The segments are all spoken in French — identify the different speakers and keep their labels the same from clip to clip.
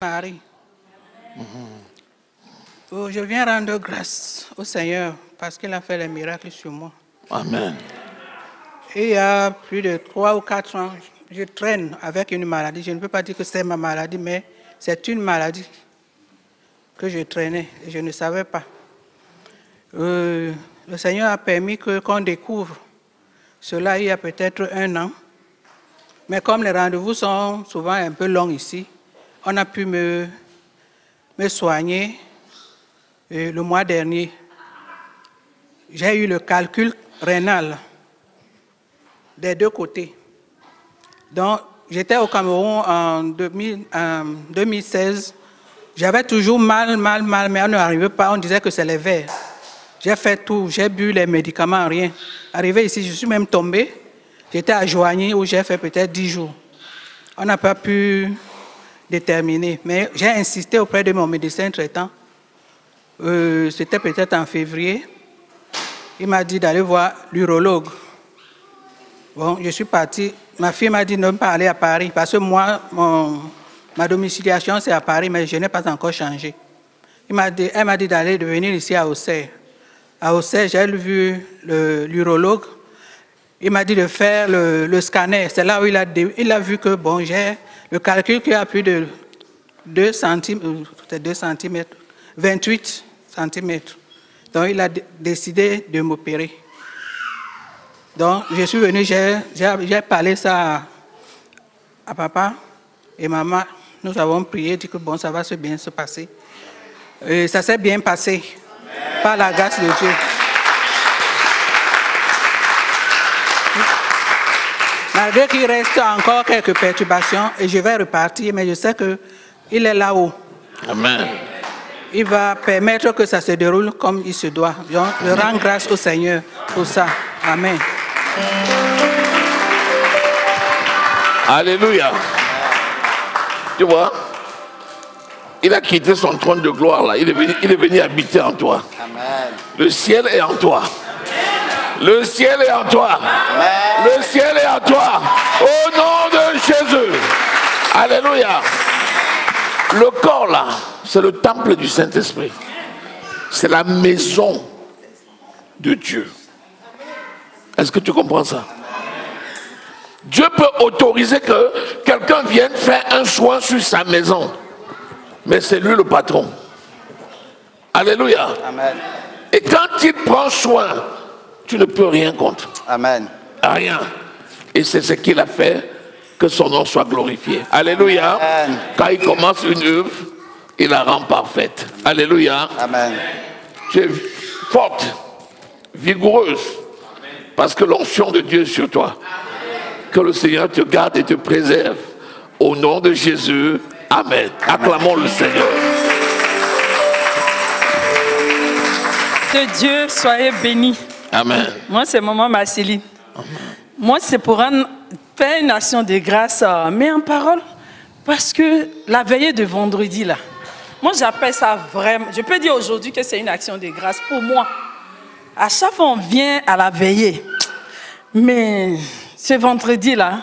Speaker 1: Marie. Je viens rendre grâce au Seigneur parce qu'il a fait les miracles sur moi.
Speaker 2: Amen.
Speaker 1: Et il y a plus de 3 ou 4 ans, je traîne avec une maladie. Je ne peux pas dire que c'est ma maladie, mais c'est une maladie que je traînais et je ne savais pas. Le Seigneur a permis qu'on découvre cela il y a peut-être 1 an. Mais comme les rendez-vous sont souvent un peu longs ici, on a pu me soigner le mois dernier. J'ai eu le calcul rénal des 2 côtés. Donc, j'étais au Cameroun en 2016. J'avais toujours mal, mais on n'arrivait pas. On disait que c'est les vers. J'ai fait tout, j'ai bu les médicaments, rien. Arrivé ici, je suis même tombé. J'étais à Joigny où j'ai fait peut-être 10 jours. On n'a pas pu déterminer. Mais j'ai insisté auprès de mon médecin traitant. C'était peut-être en février. Il m'a dit d'aller voir l'urologue. Bon, je suis parti. Ma fille m'a dit de ne pas aller à Paris parce que moi, ma domiciliation c'est à Paris, mais je n'ai pas encore changé. Elle m'a dit de venir ici à Auxerre. À Auxerre, j'ai vu l'urologue. Il m'a dit de faire le scanner. C'est là où il a vu que bon, j'ai le calcul qui a plus de 2 cm, 28 cm. Donc il a décidé de m'opérer. Donc je suis venu, j'ai parlé ça à papa et maman. Nous avons prié, dit que bon, ça va bien se passer. Et ça s'est bien passé. Amen. Par la grâce de Dieu. Malgré qu'il reste encore quelques perturbations, et je vais repartir, mais je sais qu'il est là-haut.
Speaker 2: Amen.
Speaker 1: Il va permettre que ça se déroule comme il se doit. Donc, je rends grâce au Seigneur pour ça. Amen.
Speaker 2: Alléluia. Tu vois, il a quitté son trône de gloire là. Il est venu habiter en toi. Amen. Le ciel est en toi. Le ciel est en toi. Amen. Le ciel est en toi. Au nom de Jésus. Alléluia. Le corps là, c'est le temple du Saint-Esprit. C'est la maison de Dieu. Est-ce que tu comprends ça? Dieu peut autoriser que quelqu'un vienne faire un soin sur sa maison. Mais c'est lui le patron. Alléluia. Amen. Et quand il prend soin, tu ne peux rien contre. Amen. Rien. Et c'est ce qu'il a fait, que son nom soit glorifié. Alléluia. Amen. Quand il commence une œuvre, il la rend parfaite. Alléluia. Amen. Tu es forte, vigoureuse, parce que l'onction de Dieu est sur toi. Que le Seigneur te garde et te préserve. Au nom de Jésus. Amen. Acclamons le Seigneur.
Speaker 3: Que Dieu soit béni.
Speaker 2: Amen.
Speaker 3: Moi, c'est Maman Marceline. Moi, c'est pour faire une action de grâce, mais en parole. Parce que la veillée de vendredi, là, moi, j'appelle ça vraiment... Je peux dire aujourd'hui que c'est une action de grâce pour moi. À chaque fois, on vient à la veillée. Mais ce vendredi-là,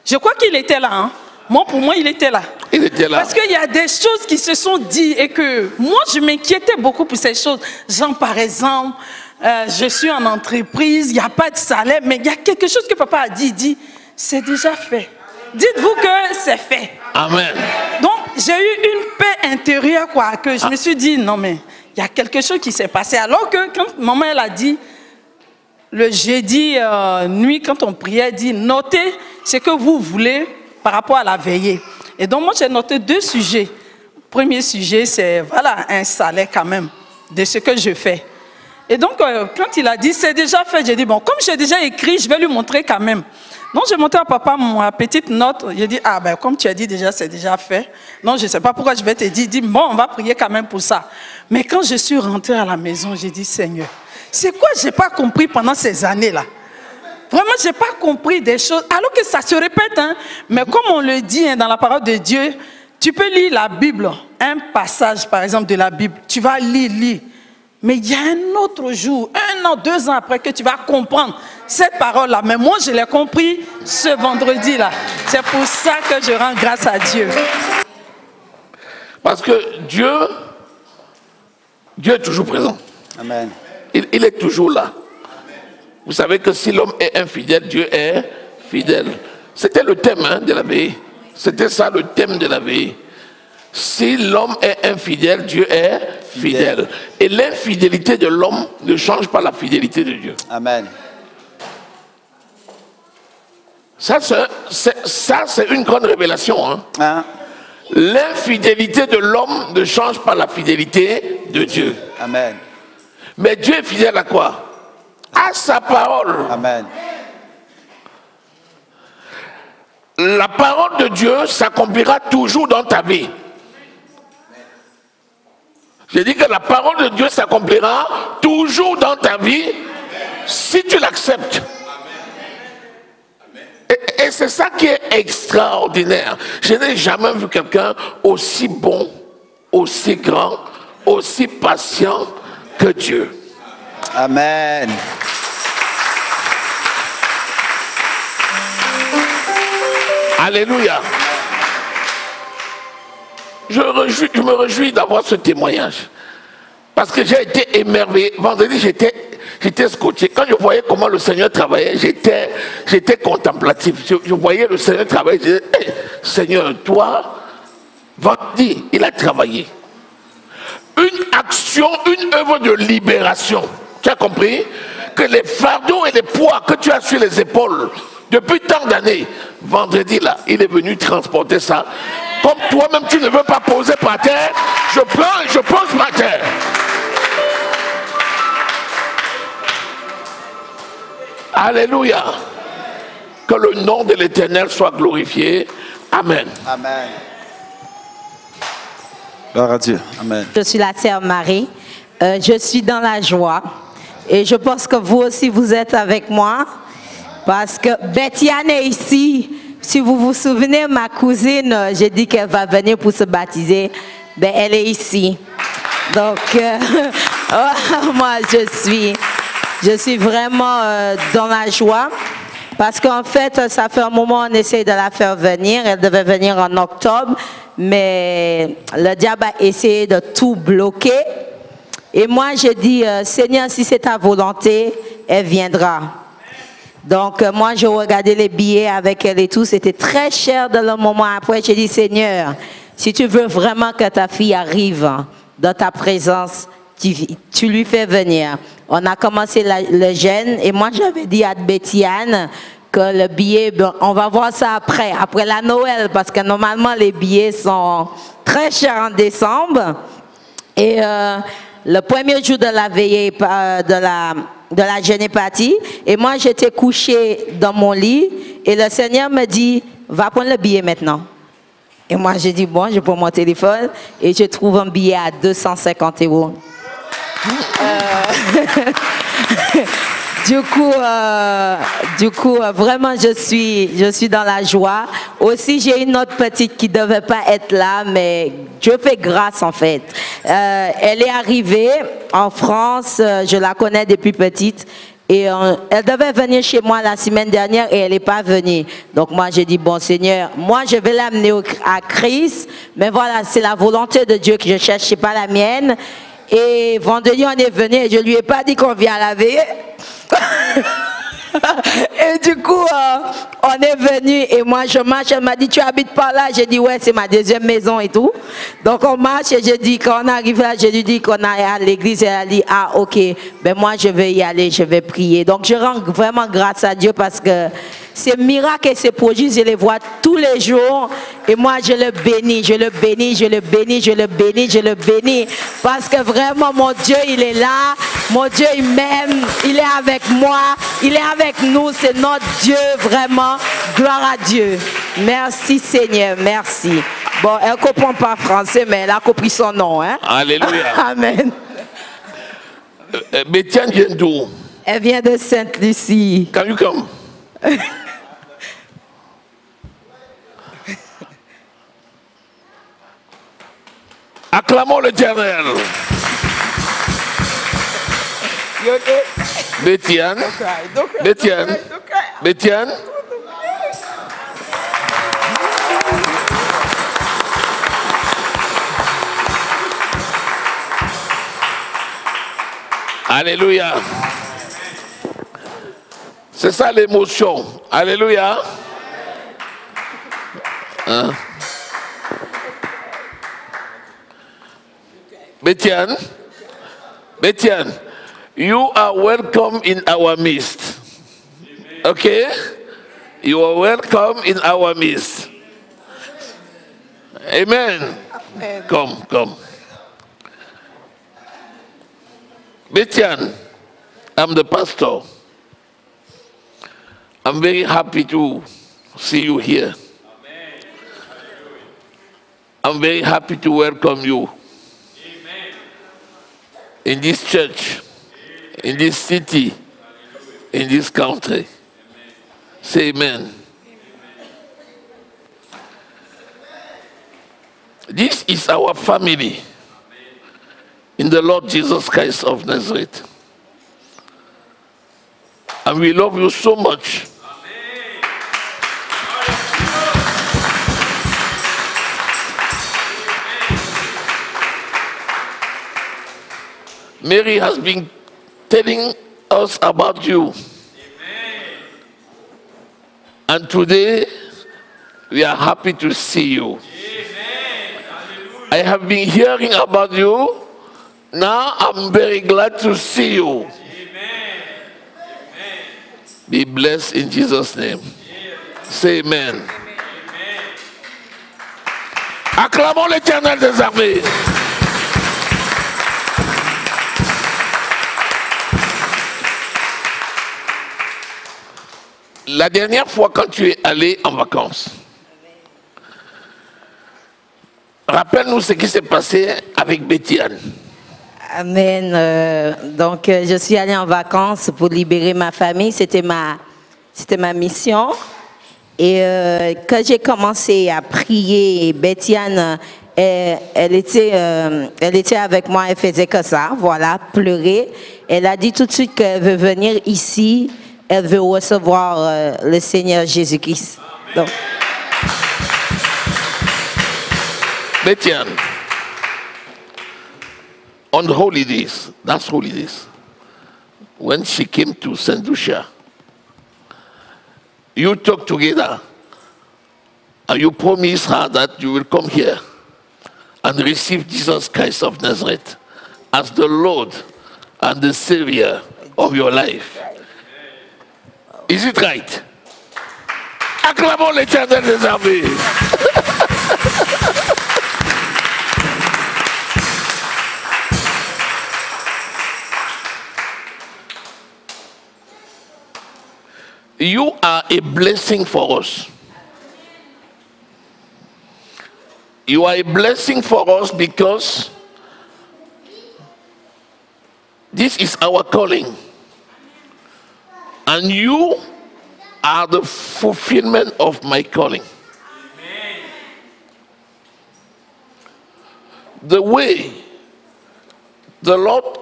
Speaker 3: je crois qu'il était là. Hein? Moi, pour moi, il était là.
Speaker 2: Il était là.
Speaker 3: Parce qu'il y a des choses qui se sont dites et que moi, je m'inquiétais beaucoup pour ces choses. Genre, par exemple, je suis en entreprise, il n'y a pas de salaire, mais il y a quelque chose que papa a dit. Il dit, c'est déjà fait. Dites-vous que c'est fait. Amen. Donc, j'ai eu une paix intérieure, quoi, que je me suis dit, non, mais il y a quelque chose qui s'est passé. Alors que quand maman, elle a dit, le jeudi nuit, quand on priait, elle dit, notez ce que vous voulez par rapport à la veillée. Et donc, moi, j'ai noté 2 sujets. Le premier sujet, c'est, voilà, un salaire quand même de ce que je fais. Et donc, quand il a dit, c'est déjà fait, j'ai dit, bon, comme j'ai déjà écrit, je vais lui montrer quand même. Donc, j'ai montré à papa ma petite note. J'ai dit, ah ben, comme tu as dit déjà, c'est déjà fait. Non, je ne sais pas pourquoi je vais te dire. Il dit, bon, on va prier quand même pour ça. Mais quand je suis rentrée à la maison, j'ai dit, Seigneur, c'est quoi je n'ai pas compris pendant ces années-là? Vraiment, je n'ai pas compris des choses, alors que ça se répète. Hein? Mais comme on le dit hein, dans la parole de Dieu, tu peux lire la Bible, un passage par exemple de la Bible, tu vas lire. Mais il y a un autre jour, 1 an, 2 ans après que tu vas comprendre cette parole-là. Mais moi, je l'ai compris ce vendredi-là. C'est pour ça que je rends grâce à Dieu.
Speaker 2: Parce que Dieu est toujours présent.
Speaker 4: Amen.
Speaker 2: Il est toujours là. Vous savez que si l'homme est infidèle, Dieu est fidèle. C'était le thème de la veillée. C'était ça le thème de la veillée. Si l'homme est infidèle, Dieu est fidèle. Et l'infidélité de l'homme ne change pas la fidélité de Dieu.
Speaker 4: Amen.
Speaker 2: Ça, c'est une grande révélation. Hein? L'infidélité de l'homme ne change pas la fidélité de Dieu.
Speaker 4: Amen.
Speaker 2: Mais Dieu est fidèle à quoi? À sa parole.
Speaker 4: Amen.
Speaker 2: La parole de Dieu s'accomplira toujours dans ta vie. J'ai dit que la parole de Dieu s'accomplira toujours dans ta vie si tu l'acceptes. Et c'est ça qui est extraordinaire. Je n'ai jamais vu quelqu'un aussi bon, aussi grand, aussi patient que Dieu.
Speaker 4: Amen.
Speaker 2: Alléluia. Je me réjouis d'avoir ce témoignage. Parce que j'ai été émerveillé. Vendredi, j'étais scotché. Quand je voyais comment le Seigneur travaillait, j'étais contemplatif. Je voyais le Seigneur travailler. Je disais, hey, Seigneur, toi, vendredi, il a travaillé. Une action, une œuvre de libération. Tu as compris? Que les fardeaux et les poids que tu as sur les épaules depuis tant d'années, vendredi là, il est venu transporter ça. Comme toi-même tu ne veux pas poser par terre, je prends et je pose par terre. Alléluia. Que le nom de l'Éternel soit glorifié. Amen.
Speaker 4: Amen. Gloire à Dieu. Amen.
Speaker 5: Je suis la sœur Marie. Je suis dans la joie. Et je pense que vous aussi, vous êtes avec moi. Parce que Bettiane est ici. Si vous vous souvenez, ma cousine, j'ai dit qu'elle va venir pour se baptiser. Ben, elle est ici. Donc, moi, je suis vraiment dans la joie. Parce qu'en fait, ça fait un moment on essaie de la faire venir. Elle devait venir en octobre. Mais le diable a essayé de tout bloquer. Et moi, j'ai dit, Seigneur, si c'est ta volonté, elle viendra. Donc, moi, je regardais les billets avec elle et tout. C'était très cher dans le moment. Après, j'ai dit, Seigneur, si tu veux vraiment que ta fille arrive dans ta présence, tu lui fais venir. On a commencé le jeûne. Et moi, j'avais dit à Bettiane que le billet, on va voir ça après la Noël. Parce que normalement, les billets sont très chers en décembre. Et le premier jour de la veillée, de la jeûne est parti. Et moi, j'étais couchée dans mon lit. Et le Seigneur me dit, va prendre le billet maintenant. Et moi, j'ai dit, bon, je prends mon téléphone. Et je trouve un billet à 250 €. Du coup, vraiment, je suis dans la joie. Aussi, j'ai une autre petite qui ne devait pas être là, mais Dieu fait grâce, en fait. Elle est arrivée en France, je la connais depuis petite. Et elle devait venir chez moi la semaine dernière et elle n'est pas venue. Donc moi, j'ai dit, bon Seigneur, moi je vais l'amener à Christ. Mais voilà, c'est la volonté de Dieu que je cherche, ce n'est pas la mienne. Et vendredi, on est venu et je ne lui ai pas dit qu'on vient à la veille. Et du coup, on est venu et moi je marche, elle m'a dit tu habites par là, j'ai dit ouais c'est ma deuxième maison et tout. Donc on marche et j'ai dit quand on arrive là, je lui dis qu'on est à l'église et elle a dit ah ok, ben moi je vais y aller, je vais prier. Donc je rends vraiment grâce à Dieu parce que ces miracles et ces produits, je les vois tous les jours et moi je le bénis, je le bénis, je le bénis, je le bénis, je le bénis parce que vraiment mon Dieu il est là, mon Dieu il m'aime, il est avec moi, il est avec nous, c'est notre Dieu vraiment, gloire à Dieu. Merci Seigneur, merci. Bon, elle ne comprend pas français mais elle a compris son nom. Hein?
Speaker 2: Alléluia.
Speaker 5: Amen.
Speaker 2: Bettiane vient d'où?
Speaker 5: Elle vient de Sainte-Lucie.
Speaker 2: Can you come? Acclamons l'Éternel. Bettiane. Bettiane. Bettiane. Alléluia. C'est ça l'émotion. Alléluia. Hein? Betian, you are welcome in our midst. Okay? You are welcome in our midst. Amen.
Speaker 1: Amen.
Speaker 2: Come. Betian, I'm the pastor. I'm very happy to see you here. I'm very happy to welcome you in this church, in this city, in this country. Say amen. This is our family in the Lord Jesus Christ of Nazareth. And we love you so much. Mary has been telling us about you. And today, we are happy to see you. I have been hearing about you. Now I'm very glad to see you. Be blessed in Jesus' name. Say amen. Acclamons l'Éternel des armées. La dernière fois quand tu es allé en vacances, rappelle-nous ce qui s'est passé avec Bétiane.
Speaker 5: Amen. Donc, je suis allée en vacances pour libérer ma famille. C'était ma mission. Et quand j'ai commencé à prier, Bétiane, elle était avec moi, elle faisait que ça, voilà, pleurer. Elle a dit tout de suite qu'elle veut venir ici. Elle veut recevoir le Seigneur Jésus-Christ. Donc.
Speaker 2: Bétiane, on holidays, that's holidays, when she came to Saint Lucia, you talked together and you promised her that you will come here and receive Jesus Christ of Nazareth as the Lord and the Savior of your life. Is it right? Acclamons l'Éternel des armées. You are a blessing for us. You are a blessing for us because this is our calling. And you are the fulfillment of my calling. Amen. The way the Lord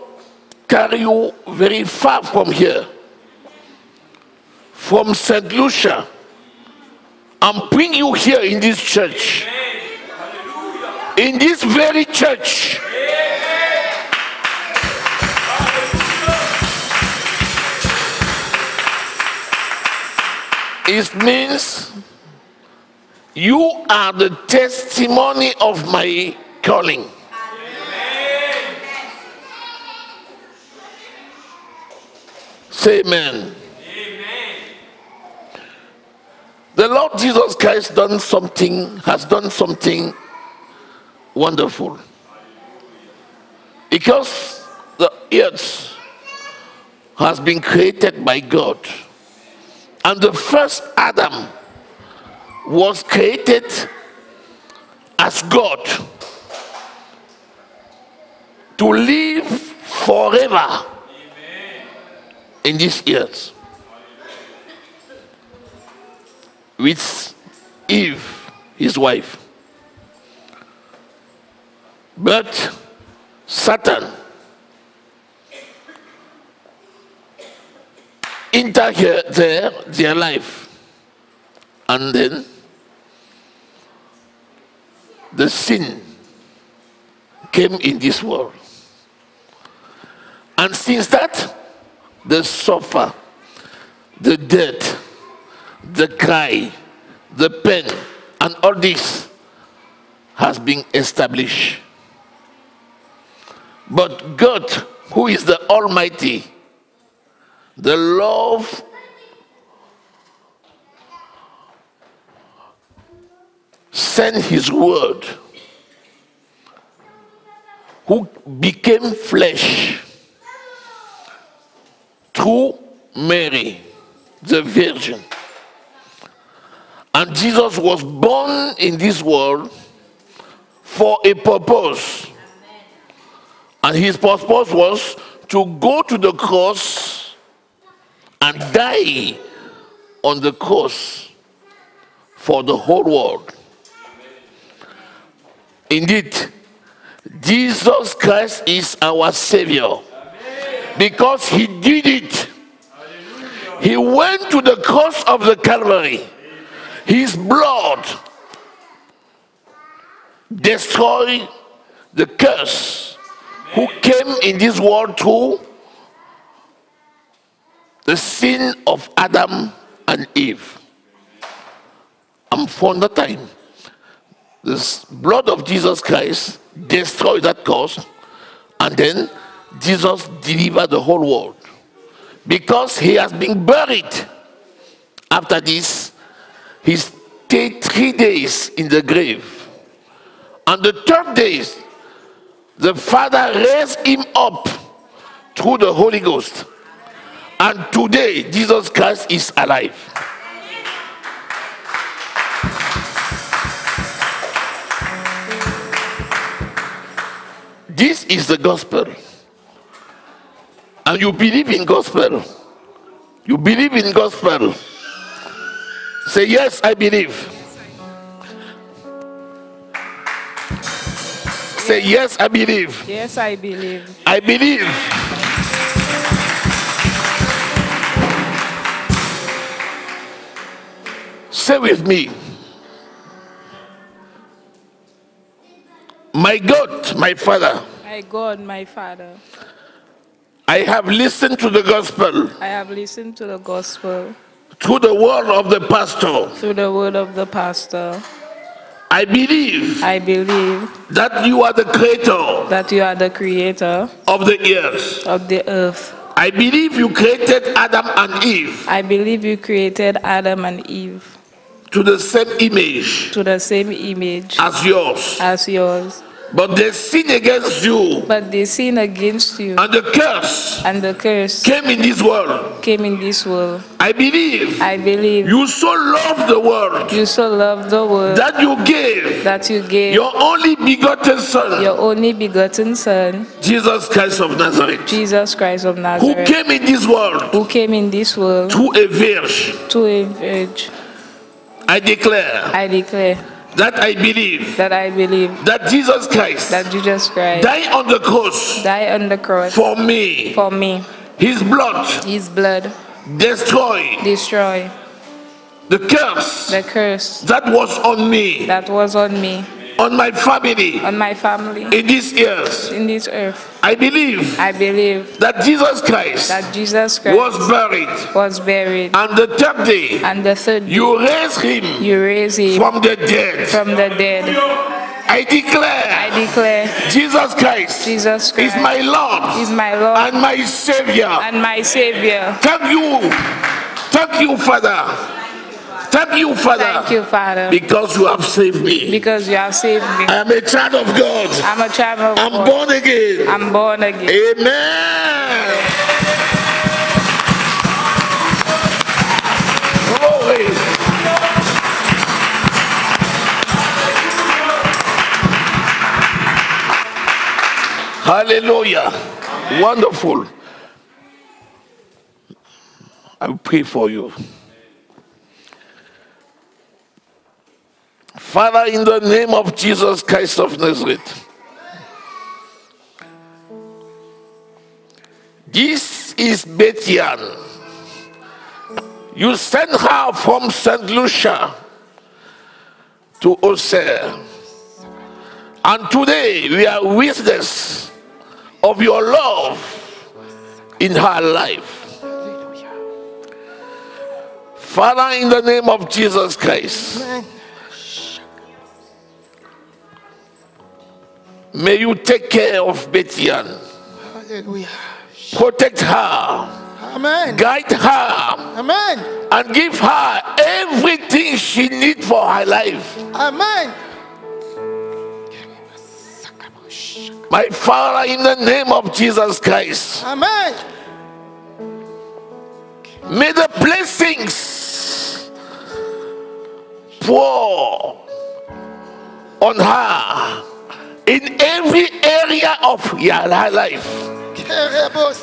Speaker 2: carry you very far from here, from St. Lucia, and bring you here in this church. Amen. In this very church. It means you are the testimony of my calling. Amen. Say amen. Amen. The Lord Jesus Christ has done something wonderful. Because the earth has been created by God. And the first Adam was created as God to live forever in this earth. With Eve, his wife. But Satan entered their life, and then the sin came in this world. And since that, the suffer, the death, the cry, the pain, and all this has been established. But God, who is the Almighty, the love sent his word, who became flesh through Mary, the Virgin. And Jesus was born in this world for a purpose. And his purpose was to go to the cross and die on the cross for the whole world. Indeed, Jesus Christ is our Savior because he did it. He went to the cross of the Calvary. His blood destroyed the curse who came in this world through the sin of Adam and Eve. And from that time, the blood of Jesus Christ destroyed that curse, and then Jesus delivered the whole world. Because he has been buried. After this, he stayed 3 days in the grave. On the third day, the Father raised him up through the Holy Ghost. And today, Jesus Christ is alive. This is the gospel. And you believe in gospel. You believe in gospel. Say, yes, I believe. Say, yes, I believe.
Speaker 3: Yes, I believe.
Speaker 2: I believe. Say with me. My God, my Father.
Speaker 3: My God, my Father.
Speaker 2: I have listened to the gospel.
Speaker 3: I have listened to the gospel.
Speaker 2: Through the word of the pastor.
Speaker 3: Through the word of the pastor.
Speaker 2: I believe.
Speaker 3: I believe.
Speaker 2: That you are the creator.
Speaker 3: That you are the creator.
Speaker 2: Of the earth.
Speaker 3: Of the earth.
Speaker 2: I believe you created Adam and Eve.
Speaker 3: I believe you created Adam and Eve.
Speaker 2: To the same image.
Speaker 3: To the same image.
Speaker 2: As yours.
Speaker 3: As yours.
Speaker 2: But they sinned against you.
Speaker 3: But they sinned against you.
Speaker 2: And the curse.
Speaker 3: And the curse.
Speaker 2: Came in this world.
Speaker 3: Came in this world.
Speaker 2: I believe.
Speaker 3: I believe.
Speaker 2: You so loved the world.
Speaker 3: You so loved the world.
Speaker 2: That you gave.
Speaker 3: That you gave.
Speaker 2: Your only begotten Son.
Speaker 3: Your only begotten Son.
Speaker 2: Jesus Christ of Nazareth.
Speaker 3: Jesus Christ of Nazareth.
Speaker 2: Who came in this world.
Speaker 3: Who came in this world.
Speaker 2: Through a virgin.
Speaker 3: To a virgin.
Speaker 2: I declare.
Speaker 3: I declare.
Speaker 2: That I believe.
Speaker 3: That I believe.
Speaker 2: That Jesus Christ.
Speaker 3: That Jesus Christ.
Speaker 2: Died on the cross.
Speaker 3: Died on the cross.
Speaker 2: For me.
Speaker 3: For me.
Speaker 2: His blood.
Speaker 3: His blood.
Speaker 2: Destroy.
Speaker 3: Destroy.
Speaker 2: The curse.
Speaker 3: The curse.
Speaker 2: That was on me.
Speaker 3: That was on me.
Speaker 2: On my family.
Speaker 3: On my family.
Speaker 2: In this earth.
Speaker 3: In this earth.
Speaker 2: I believe.
Speaker 3: I believe.
Speaker 2: That Jesus Christ.
Speaker 3: That Jesus Christ.
Speaker 2: Was buried.
Speaker 3: Was buried.
Speaker 2: And the third day.
Speaker 3: And the third day.
Speaker 2: You raised him.
Speaker 3: You raised him.
Speaker 2: From the dead.
Speaker 3: From the dead.
Speaker 2: I declare.
Speaker 3: I declare.
Speaker 2: Jesus Christ.
Speaker 3: Jesus Christ.
Speaker 2: Is my Lord.
Speaker 3: Is my Lord.
Speaker 2: And my Savior.
Speaker 3: And my Savior.
Speaker 2: Thank you. Thank you, Father. Thank you, Father.
Speaker 3: Thank you, Father.
Speaker 2: Because you have saved me.
Speaker 3: Because you have saved me.
Speaker 2: I am a child of God.
Speaker 3: I'm a child of God.
Speaker 2: I'm born again.
Speaker 3: I'm born again.
Speaker 2: Amen. Glory. Hallelujah. Wonderful. I will pray for you. Father, in the name of Jesus Christ of Nazareth, this is Betian. You sent her from St. Lucia to Auxerre. And today we are witness of your love in her life. Father, in the name of Jesus Christ, may you take care of Betty-Ann.
Speaker 6: Hallelujah.
Speaker 2: Protect her.
Speaker 6: Amen.
Speaker 2: Guide her.
Speaker 6: Amen.
Speaker 2: And give her everything she needs for her life.
Speaker 6: Amen.
Speaker 2: My Father, in the name of Jesus Christ,
Speaker 6: Amen.
Speaker 2: may the blessings pour on her in every area of her life.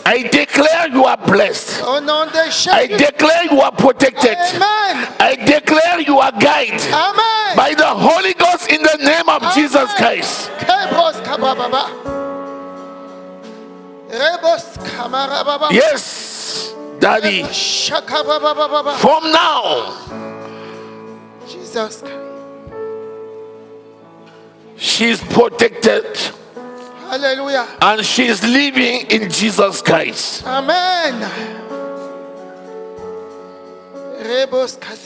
Speaker 2: I declare you are blessed. I declare you are protected.
Speaker 6: Amen.
Speaker 2: I declare you are guided.
Speaker 6: Amen.
Speaker 2: By the Holy Ghost in the name of Jesus Christ. Yes, Daddy. From now,
Speaker 6: Jesus.
Speaker 2: she's protected.
Speaker 6: Hallelujah.
Speaker 2: And she's living in Jesus Christ.
Speaker 6: Amen.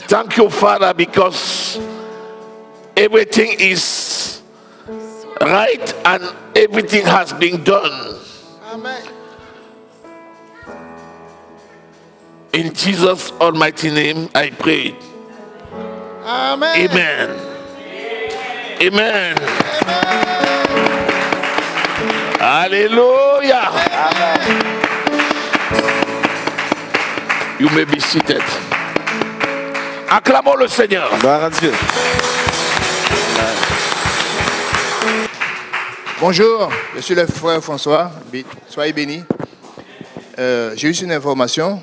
Speaker 2: Thank you, Father, because everything is right and everything has been done.
Speaker 6: Amen.
Speaker 2: In Jesus' almighty name, I pray.
Speaker 6: Amen.
Speaker 2: Amen. Amen. Hallelujah.
Speaker 6: Amen.
Speaker 2: You may be seated. Acclamons le Seigneur.
Speaker 4: Gloire à Dieu.
Speaker 6: Bonjour, je suis le frère François. Soyez bénis. J'ai eu une information.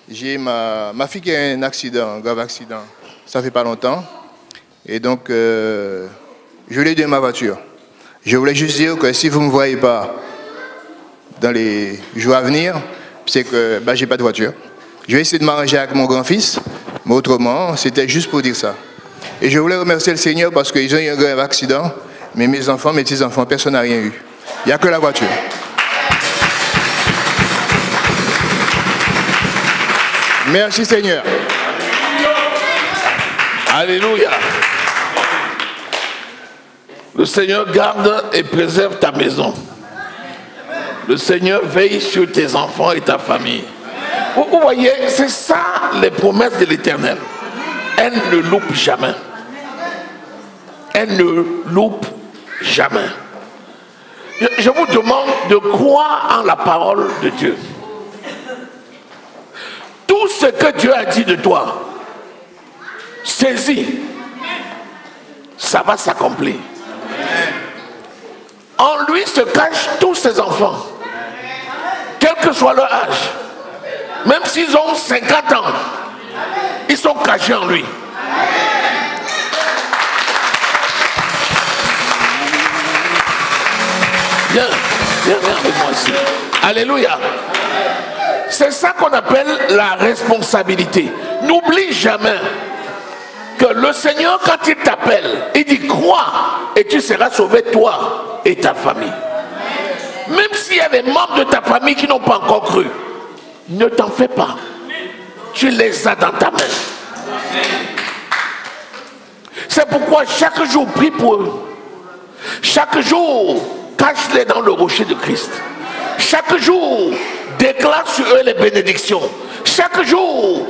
Speaker 6: J'ai ma fille qui a un accident, un grave accident. Ça fait pas longtemps. Et donc, je l'ai donné ma voiture. Je voulais juste dire que si vous ne me voyez pas dans les jours à venir, c'est que j'ai pas de voiture. Je vais essayer de m'arranger avec mon grand-fils, mais autrement, c'était juste pour dire ça. Et je voulais remercier le Seigneur parce qu'ils ont eu un grave accident, mais mes enfants, mes petits-enfants, personne n'a rien eu. Il n'y a que la voiture. Merci Seigneur.
Speaker 2: Alléluia. Le Seigneur garde et préserve ta maison. Le Seigneur veille sur tes enfants et ta famille. Vous voyez, c'est ça les promesses de l'Éternel. Elle ne loupe jamais. Elle ne loupe jamais. Je vous demande de croire en la parole de Dieu. Tout ce que Dieu a dit de toi, saisis. Ça va s'accomplir. En lui se cachent tous ses enfants, quel que soit leur âge. Même s'ils ont 50 ans, ils sont cachés en lui. Viens avec moi ici. Alléluia. C'est ça qu'on appelle la responsabilité. N'oublie jamais que le Seigneur, quand il t'appelle, il dit crois et tu seras sauvé, toi et ta famille. Même s'il y a des membres de ta famille qui n'ont pas encore cru, ne t'en fais pas. Tu les as dans ta main. C'est pourquoi chaque jour prie pour eux. Chaque jour cache-les dans le rocher de Christ. Chaque jour déclare sur eux les bénédictions. Chaque jour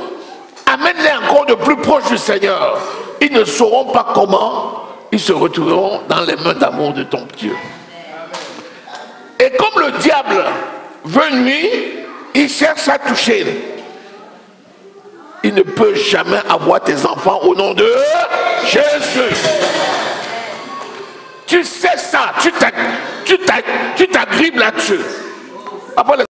Speaker 2: amène-les encore de plus proche du Seigneur. Ils ne sauront pas comment ils se retrouveront dans les mains d'amour de ton Dieu. Et comme le diable veut nuire, il cherche à toucher. Il ne peut jamais avoir tes enfants au nom de Jésus. Tu sais ça, tu t'agrippes là-dessus. Après